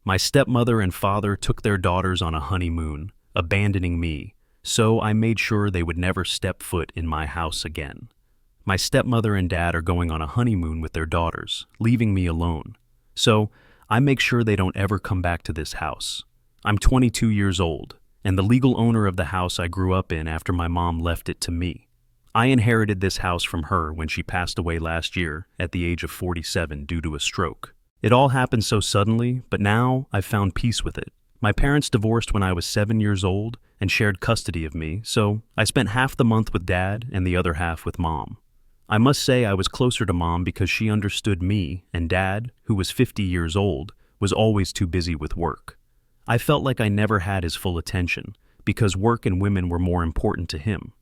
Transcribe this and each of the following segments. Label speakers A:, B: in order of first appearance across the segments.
A: My stepmother and father took their daughters on a honeymoon, abandoning me, so I made sure they would never step foot in my house again. My stepmother and dad are going on a honeymoon with their daughters, leaving me alone. So I make sure they don't ever come back to this house. I'm 22 years old, and the legal owner of the house I grew up in after my mom left it to me. I inherited this house from her when she passed away last year at the age of 47 due to a stroke. It all happened so suddenly, but now I've found peace with it. My parents divorced when I was 7 years old and shared custody of me, so I spent half the month with dad and the other half with mom. I must say I was closer to mom because she understood me, and dad, who was 50 years old, was always too busy with work. I felt like I never had his full attention because work and women were more important to him.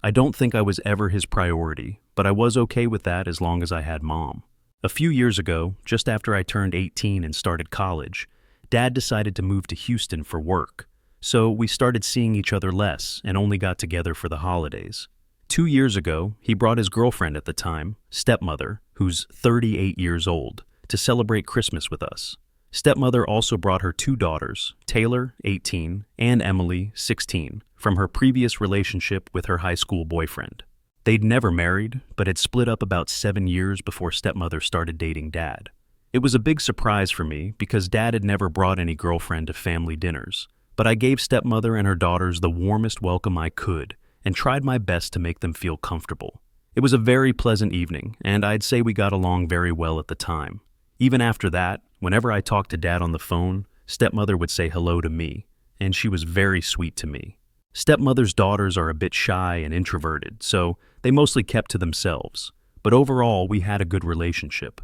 A: I don't think I was ever his priority, but I was okay with that as long as I had mom. A few years ago, just after I turned 18 and started college, dad decided to move to Houston for work. So we started seeing each other less and only got together for the holidays. 2 years ago, he brought his girlfriend at the time, Stepmother, who's 38 years old, to celebrate Christmas with us. Stepmother also brought her 2 daughters, Taylor, 18, and Emily, 16, from her previous relationship with her high school boyfriend. They'd never married, but had split up about 7 years before Stepmother started dating dad. It was a big surprise for me because dad had never brought any girlfriend to family dinners, but I gave Stepmother and her daughters the warmest welcome I could and tried my best to make them feel comfortable. It was a very pleasant evening, and I'd say we got along very well at the time. Even after that, whenever I talked to dad on the phone, Stepmother would say hello to me, and she was very sweet to me. Stepmother's daughters are a bit shy and introverted, so they mostly kept to themselves, but overall we had a good relationship.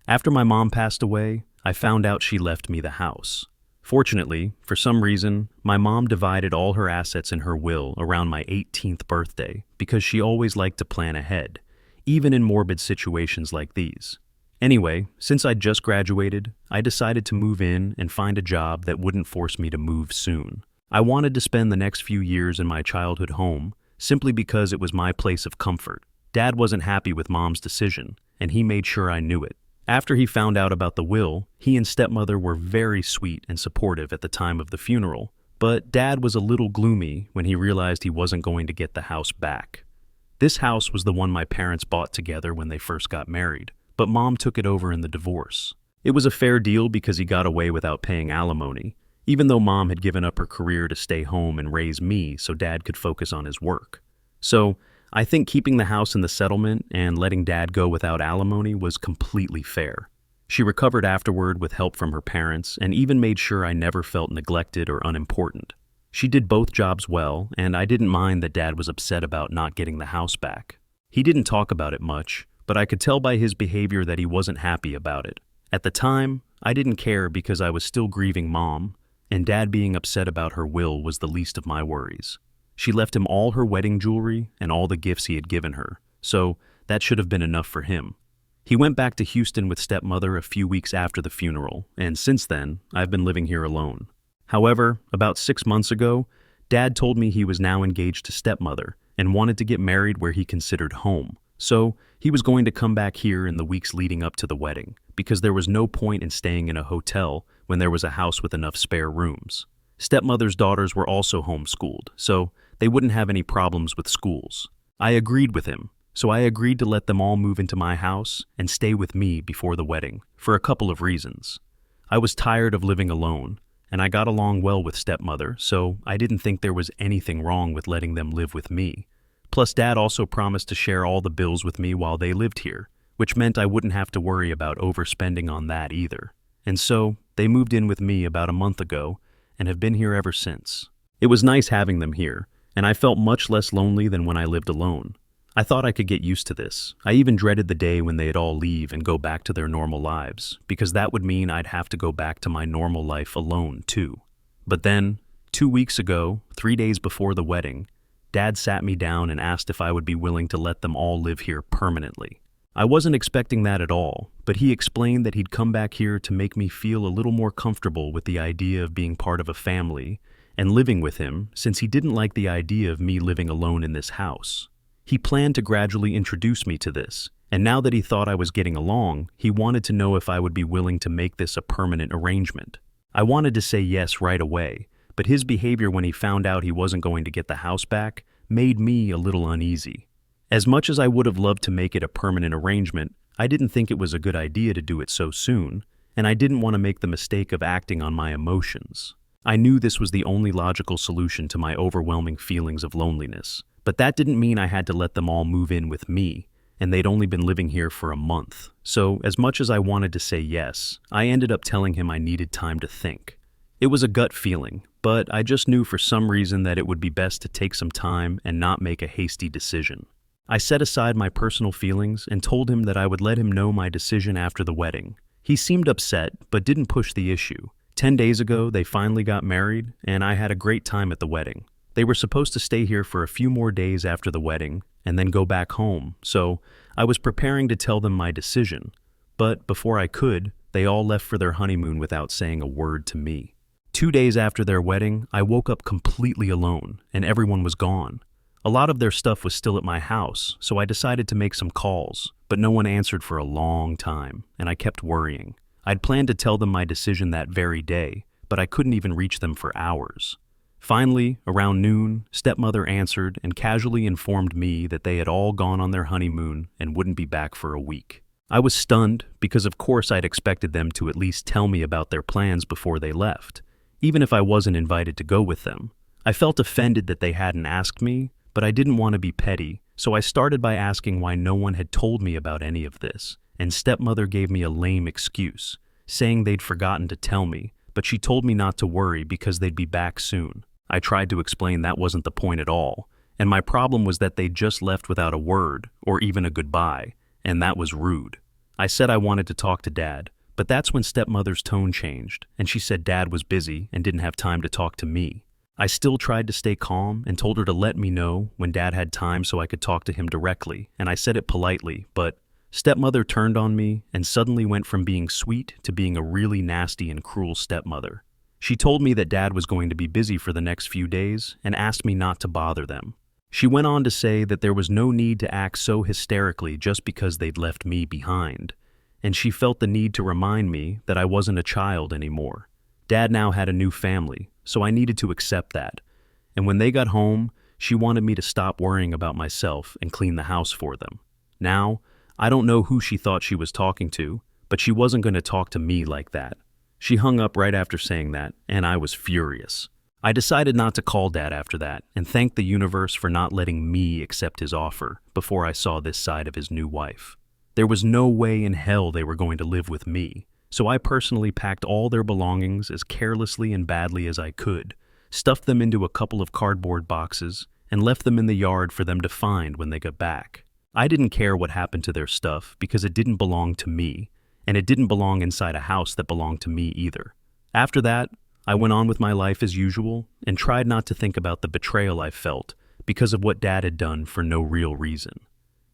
A: After my mom passed away, I found out she left me the house. Fortunately, for some reason, my mom divided all her assets in her will around my 18th birthday because she always liked to plan ahead, even in morbid situations like these. Anyway, since I'd just graduated, I decided to move in and find a job that wouldn't force me to move soon. I wanted to spend the next few years in my childhood home simply because it was my place of comfort. Dad wasn't happy with mom's decision, and he made sure I knew it. After he found out about the will, he and Stepmother were very sweet and supportive at the time of the funeral, but dad was a little gloomy when he realized he wasn't going to get the house back. This house was the one my parents bought together when they first got married, but mom took it over in the divorce. It was a fair deal because he got away without paying alimony, even though mom had given up her career to stay home and raise me so dad could focus on his work. So I think keeping the house in the settlement and letting dad go without alimony was completely fair. She recovered afterward with help from her parents and even made sure I never felt neglected or unimportant. She did both jobs well, and I didn't mind that dad was upset about not getting the house back. He didn't talk about it much, but I could tell by his behavior that he wasn't happy about it. At the time, I didn't care because I was still grieving mom, and dad being upset about her will was the least of my worries. She left him all her wedding jewelry and all the gifts he had given her, so that should have been enough for him. He went back to Houston with Stepmother a few weeks after the funeral, and since then, I've been living here alone. However, about 6 months ago, dad told me he was now engaged to Stepmother and wanted to get married where he considered home. So he was going to come back here in the weeks leading up to the wedding, because there was no point in staying in a hotel when there was a house with enough spare rooms. Stepmother's daughters were also homeschooled, so they wouldn't have any problems with schools. I agreed with him, so I agreed to let them all move into my house and stay with me before the wedding, for a couple of reasons. I was tired of living alone, and I got along well with Stepmother, so I didn't think there was anything wrong with letting them live with me. Plus, dad also promised to share all the bills with me while they lived here, which meant I wouldn't have to worry about overspending on that either. And so, they moved in with me about a month ago and have been here ever since. It was nice having them here, and I felt much less lonely than when I lived alone. I thought I could get used to this. I even dreaded the day when they'd all leave and go back to their normal lives, because that would mean I'd have to go back to my normal life alone, too. But then, 2 weeks ago, 3 days before the wedding, dad sat me down and asked if I would be willing to let them all live here permanently. I wasn't expecting that at all, but he explained that he'd come back here to make me feel a little more comfortable with the idea of being part of a family and living with him, since he didn't like the idea of me living alone in this house. He planned to gradually introduce me to this, and now that he thought I was getting along, he wanted to know if I would be willing to make this a permanent arrangement. I wanted to say yes right away, but his behavior when he found out he wasn't going to get the house back made me a little uneasy. As much as I would have loved to make it a permanent arrangement, I didn't think it was a good idea to do it so soon, and I didn't want to make the mistake of acting on my emotions. I knew this was the only logical solution to my overwhelming feelings of loneliness, but that didn't mean I had to let them all move in with me, and they'd only been living here for a month. So, as much as I wanted to say yes, I ended up telling him I needed time to think. It was a gut feeling, but I just knew for some reason that it would be best to take some time and not make a hasty decision. I set aside my personal feelings and told him that I would let him know my decision after the wedding. He seemed upset, but didn't push the issue. 10 days ago, they finally got married, and I had a great time at the wedding. They were supposed to stay here for a few more days after the wedding and then go back home, so I was preparing to tell them my decision. But before I could, they all left for their honeymoon without saying a word to me. 2 days after their wedding, I woke up completely alone, and everyone was gone. A lot of their stuff was still at my house, so I decided to make some calls, but no one answered for a long time, and I kept worrying. I'd planned to tell them my decision that very day, but I couldn't even reach them for hours. Finally, around noon, Stepmother answered and casually informed me that they had all gone on their honeymoon and wouldn't be back for a week. I was stunned because of course I'd expected them to at least tell me about their plans before they left, even if I wasn't invited to go with them. I felt offended that they hadn't asked me, but I didn't want to be petty, so I started by asking why no one had told me about any of this, and Stepmother gave me a lame excuse, saying they'd forgotten to tell me, but she told me not to worry because they'd be back soon. I tried to explain that wasn't the point at all, and my problem was that they'd just left without a word, or even a goodbye, and that was rude. I said I wanted to talk to Dad, but that's when Stepmother's tone changed, and she said Dad was busy and didn't have time to talk to me. I still tried to stay calm and told her to let me know when Dad had time so I could talk to him directly, and I said it politely, but Stepmother turned on me and suddenly went from being sweet to being a really nasty and cruel stepmother. She told me that Dad was going to be busy for the next few days and asked me not to bother them. She went on to say that there was no need to act so hysterically just because they'd left me behind, and she felt the need to remind me that I wasn't a child anymore. Dad now had a new family, so I needed to accept that. And when they got home, she wanted me to stop worrying about myself and clean the house for them. Now, I don't know who she thought she was talking to, but she wasn't going to talk to me like that. She hung up right after saying that, and I was furious. I decided not to call Dad after that and thanked the universe for not letting me accept his offer before I saw this side of his new wife. There was no way in hell they were going to live with me, so I personally packed all their belongings as carelessly and badly as I could, stuffed them into a couple of cardboard boxes, and left them in the yard for them to find when they got back. I didn't care what happened to their stuff because it didn't belong to me, and it didn't belong inside a house that belonged to me either. After that, I went on with my life as usual and tried not to think about the betrayal I felt because of what Dad had done for no real reason.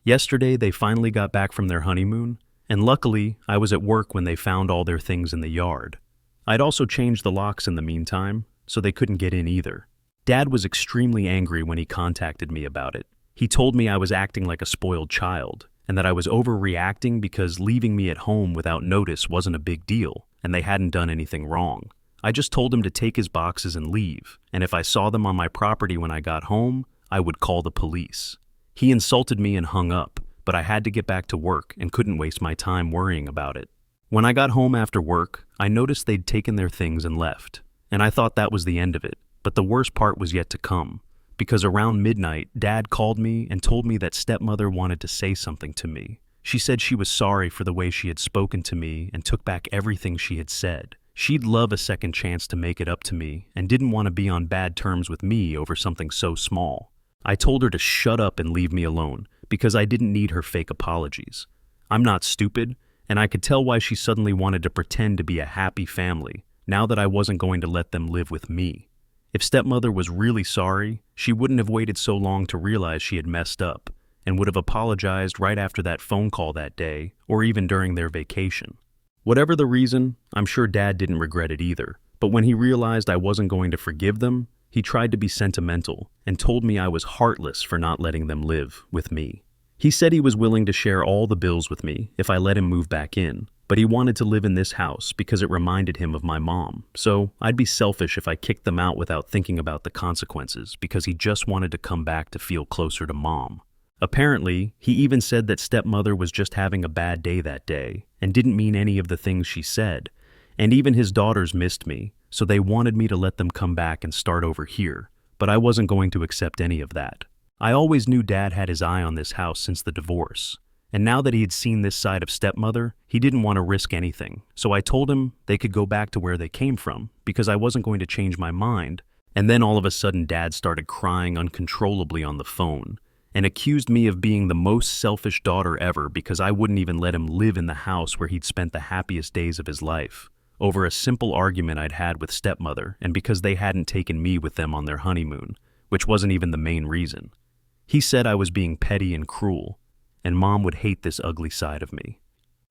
A: Yesterday, they finally got back from their honeymoon, and luckily, I was at work when they found all their things in the yard. I'd also changed the locks in the meantime, so they couldn't get in either. Dad was extremely angry when he contacted me about it. He told me I was acting like a spoiled child, and that I was overreacting because leaving me at home without notice wasn't a big deal, and they hadn't done anything wrong. I just told him to take his boxes and leave, and if I saw them on my property when I got home, I would call the police. He insulted me and hung up, but I had to get back to work and couldn't waste my time worrying about it. When I got home after work, I noticed they'd taken their things and left, and I thought that was the end of it, but the worst part was yet to come, because around midnight, Dad called me and told me that Stepmother wanted to say something to me. She said she was sorry for the way she had spoken to me and took back everything she had said. She'd love a second chance to make it up to me and didn't want to be on bad terms with me over something so small. I told her to shut up and leave me alone because I didn't need her fake apologies. I'm not stupid, and I could tell why she suddenly wanted to pretend to be a happy family now that I wasn't going to let them live with me. If Stepmother was really sorry, she wouldn't have waited so long to realize she had messed up and would have apologized right after that phone call that day or even during their vacation. Whatever the reason, I'm sure Dad didn't regret it either, but when he realized I wasn't going to forgive them, he tried to be sentimental and told me I was heartless for not letting them live with me. He said he was willing to share all the bills with me if I let him move back in, But he wanted to live in this house because it reminded him of my mom, so I'd be selfish if I kicked them out without thinking about the consequences because he just wanted to come back to feel closer to mom. Apparently, he even said that stepmother was just having a bad day that day and didn't mean any of the things she said, and even his daughters missed me, so they wanted me to let them come back and start over here, but I wasn't going to accept any of that. I always knew Dad had his eye on this house since the divorce, and now that he had seen this side of stepmother, he didn't want to risk anything, so I told him they could go back to where they came from because I wasn't going to change my mind. And then all of a sudden Dad started crying uncontrollably on the phone and accused me of being the most selfish daughter ever because I wouldn't even let him live in the house where he'd spent the happiest days of his life, over a simple argument I'd had with stepmother and because they hadn't taken me with them on their honeymoon, which wasn't even the main reason. He said I was being petty and cruel, and Mom would hate this ugly side of me.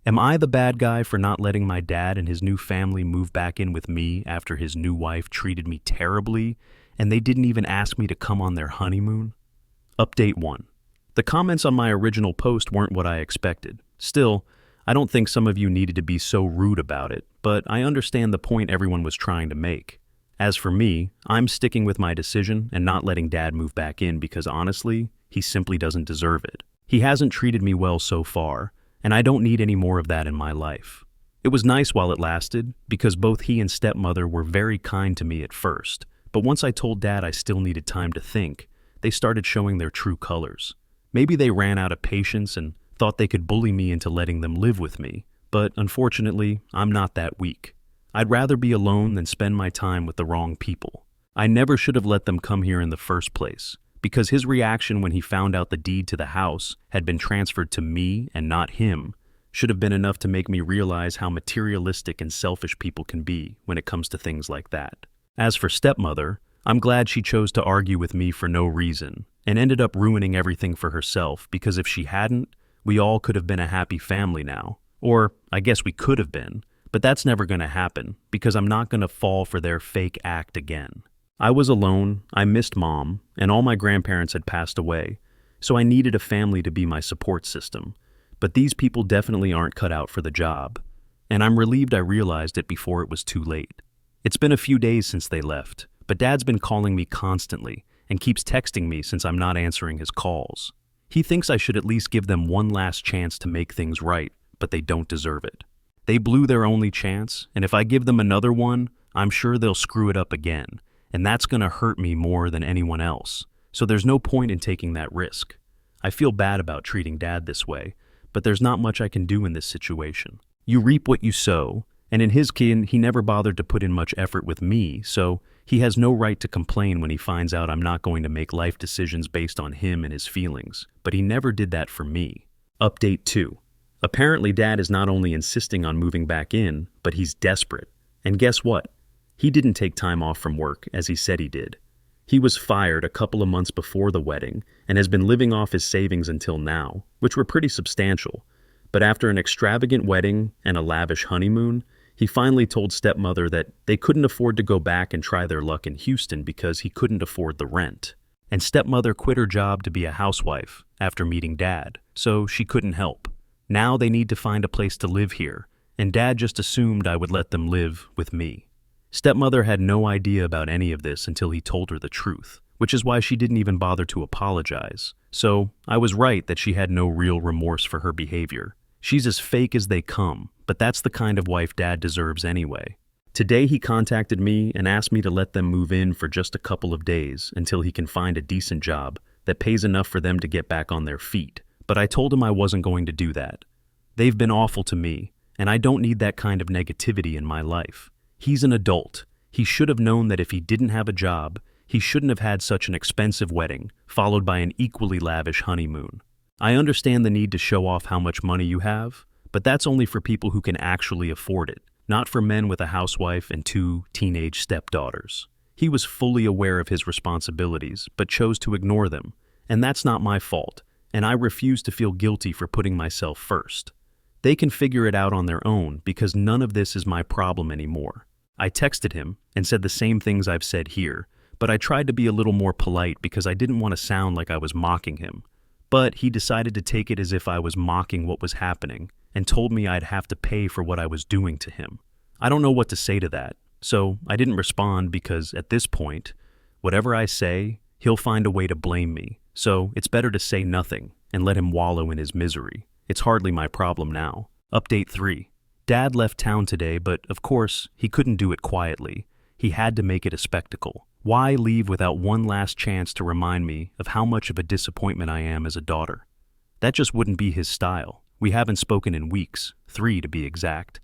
A: Am I the bad guy for not letting my dad and his new family move back in with me after his new wife treated me terribly and they didn't even ask me to come on their honeymoon? Update 1. The comments on my original post weren't what I expected. Still, I don't think some of you needed to be so rude about it, but I understand the point everyone was trying to make. As for me, I'm sticking with my decision and not letting Dad move back in because honestly, he simply doesn't deserve it. He hasn't treated me well so far, and I don't need any more of that in my life. It was nice while it lasted, because both he and stepmother were very kind to me at first, but once I told Dad I still needed time to think, they started showing their true colors. Maybe they ran out of patience and thought they could bully me into letting them live with me, but unfortunately, I'm not that weak. I'd rather be alone than spend my time with the wrong people. I never should have let them come here in the first place, because his reaction when he found out the deed to the house had been transferred to me and not him should have been enough to make me realize how materialistic and selfish people can be when it comes to things like that. As for stepmother, I'm glad she chose to argue with me for no reason and ended up ruining everything for herself, because if she hadn't, we all could have been a happy family now. Or I guess we could have been, but that's never going to happen because I'm not going to fall for their fake act again. I was alone, I missed Mom, and all my grandparents had passed away, so I needed a family to be my support system. But these people definitely aren't cut out for the job, and I'm relieved I realized it before it was too late. It's been a few days since they left, but Dad's been calling me constantly and keeps texting me since I'm not answering his calls. He thinks I should at least give them one last chance to make things right, but they don't deserve it. They blew their only chance, and if I give them another one, I'm sure they'll screw it up again, and that's going to hurt me more than anyone else, so there's no point in taking that risk. I feel bad about treating Dad this way, but there's not much I can do in this situation. You reap what you sow, and in his case, he never bothered to put in much effort with me, so he has no right to complain when he finds out I'm not going to make life decisions based on him and his feelings, but he never did that for me. Update 2. Apparently Dad is not only insisting on moving back in, but he's desperate. And guess what? He didn't take time off from work, as he said he did. He was fired a couple of months before the wedding and has been living off his savings until now, which were pretty substantial. But after an extravagant wedding and a lavish honeymoon, he finally told stepmother that they couldn't afford to go back and try their luck in Houston because he couldn't afford the rent. And stepmother quit her job to be a housewife after meeting Dad, so she couldn't help. Now they need to find a place to live here, and Dad just assumed I would let them live with me. Stepmother had no idea about any of this until he told her the truth, which is why she didn't even bother to apologize. So I was right that she had no real remorse for her behavior. She's as fake as they come, but that's the kind of wife Dad deserves anyway. Today he contacted me and asked me to let them move in for just a couple of days until he can find a decent job that pays enough for them to get back on their feet. But I told him I wasn't going to do that. They've been awful to me, and I don't need that kind of negativity in my life. He's an adult. He should have known that if he didn't have a job, he shouldn't have had such an expensive wedding, followed by an equally lavish honeymoon. I understand the need to show off how much money you have, but that's only for people who can actually afford it, not for men with a housewife and 2 teenage stepdaughters. He was fully aware of his responsibilities, but chose to ignore them, and that's not my fault, and I refuse to feel guilty for putting myself first. They can figure it out on their own because none of this is my problem anymore. I texted him and said the same things I've said here, but I tried to be a little more polite because I didn't want to sound like I was mocking him. But he decided to take it as if I was mocking what was happening and told me I'd have to pay for what I was doing to him. I don't know what to say to that, so I didn't respond because at this point, whatever I say, he'll find a way to blame me. So it's better to say nothing and let him wallow in his misery. It's hardly my problem now. Update 3. Dad left town today, but of course, he couldn't do it quietly. He had to make it a spectacle. Why leave without one last chance to remind me of how much of a disappointment I am as a daughter? That just wouldn't be his style. We haven't spoken in weeks, 3 to be exact,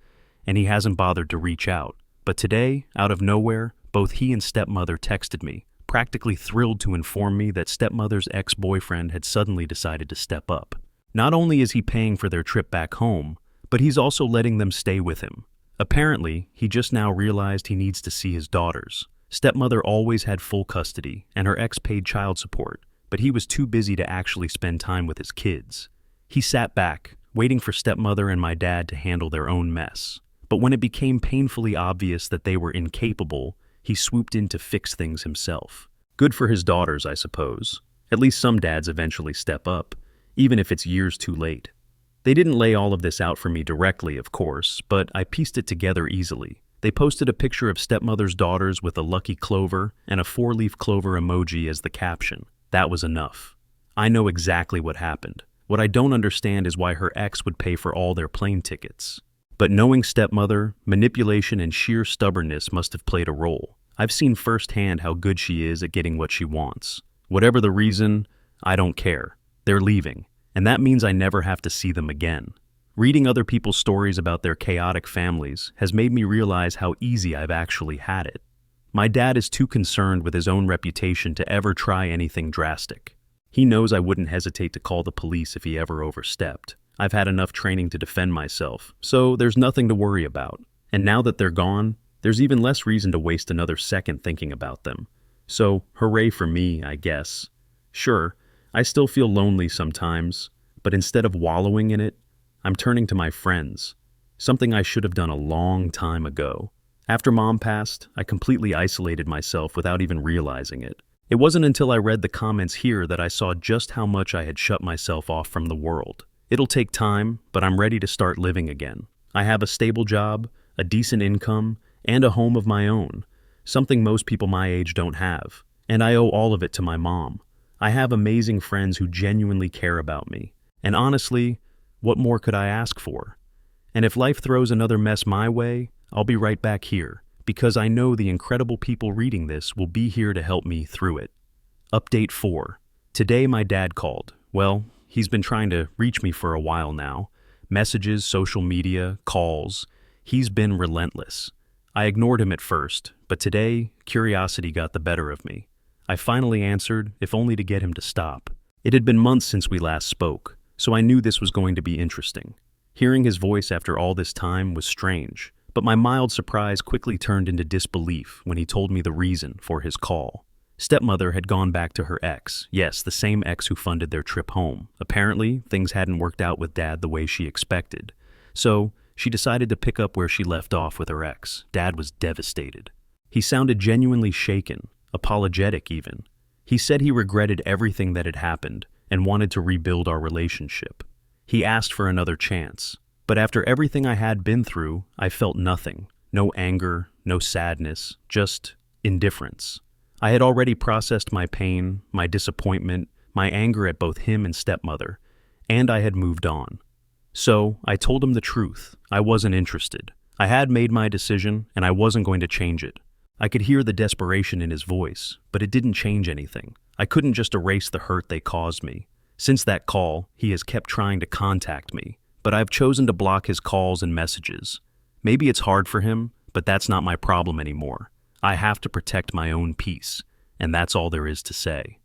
A: and he hasn't bothered to reach out. But today, out of nowhere, both he and Stepmother texted me, practically thrilled to inform me that Stepmother's ex-boyfriend had suddenly decided to step up. Not only is he paying for their trip back home, but he's also letting them stay with him. Apparently, he just now realized he needs to see his daughters. Stepmother always had full custody, and her ex paid child support, but he was too busy to actually spend time with his kids. He sat back, waiting for Stepmother and my dad to handle their own mess. But when it became painfully obvious that they were incapable, he swooped in to fix things himself. Good for his daughters, I suppose. At least some dads eventually step up, even if it's years too late. They didn't lay all of this out for me directly, of course, but I pieced it together easily. They posted a picture of Stepmother's daughters with a lucky clover and a 4-leaf clover emoji as the caption. That was enough. I know exactly what happened. What I don't understand is why her ex would pay for all their plane tickets. But knowing Stepmother, manipulation and sheer stubbornness must have played a role. I've seen firsthand how good she is at getting what she wants. Whatever the reason, I don't care. They're leaving, and that means I never have to see them again. Reading other people's stories about their chaotic families has made me realize how easy I've actually had it. My dad is too concerned with his own reputation to ever try anything drastic. He knows I wouldn't hesitate to call the police if he ever overstepped. I've had enough training to defend myself, so there's nothing to worry about. And now that they're gone, there's even less reason to waste another second thinking about them. So, hooray for me, I guess. Sure, I still feel lonely sometimes, but instead of wallowing in it, I'm turning to my friends, something I should have done a long time ago. After Mom passed, I completely isolated myself without even realizing it. It wasn't until I read the comments here that I saw just how much I had shut myself off from the world. It'll take time, but I'm ready to start living again. I have a stable job, a decent income, and a home of my own, something most people my age don't have, and I owe all of it to my mom. I have amazing friends who genuinely care about me, and honestly, what more could I ask for? And if life throws another mess my way, I'll be right back here, because I know the incredible people reading this will be here to help me through it. Update 4. Today my dad called. Well, he's been trying to reach me for a while now. Messages, social media, calls. He's been relentless. I ignored him at first, but today, curiosity got the better of me. I finally answered, if only to get him to stop. It had been months since we last spoke, so I knew this was going to be interesting. Hearing his voice after all this time was strange, but my mild surprise quickly turned into disbelief when he told me the reason for his call. Stepmother had gone back to her ex, yes, the same ex who funded their trip home. Apparently, things hadn't worked out with Dad the way she expected. So, she decided to pick up where she left off with her ex. Dad was devastated. He sounded genuinely shaken, apologetic even. He said he regretted everything that had happened and wanted to rebuild our relationship. He asked for another chance. But after everything I had been through, I felt nothing. No anger, no sadness, just indifference. I had already processed my pain, my disappointment, my anger at both him and Stepmother, and I had moved on. So, I told him the truth. I wasn't interested. I had made my decision, and I wasn't going to change it. I could hear the desperation in his voice, but it didn't change anything. I couldn't just erase the hurt they caused me. Since that call, he has kept trying to contact me, but I've chosen to block his calls and messages. Maybe it's hard for him, but that's not my problem anymore. I have to protect my own peace, and that's all there is to say.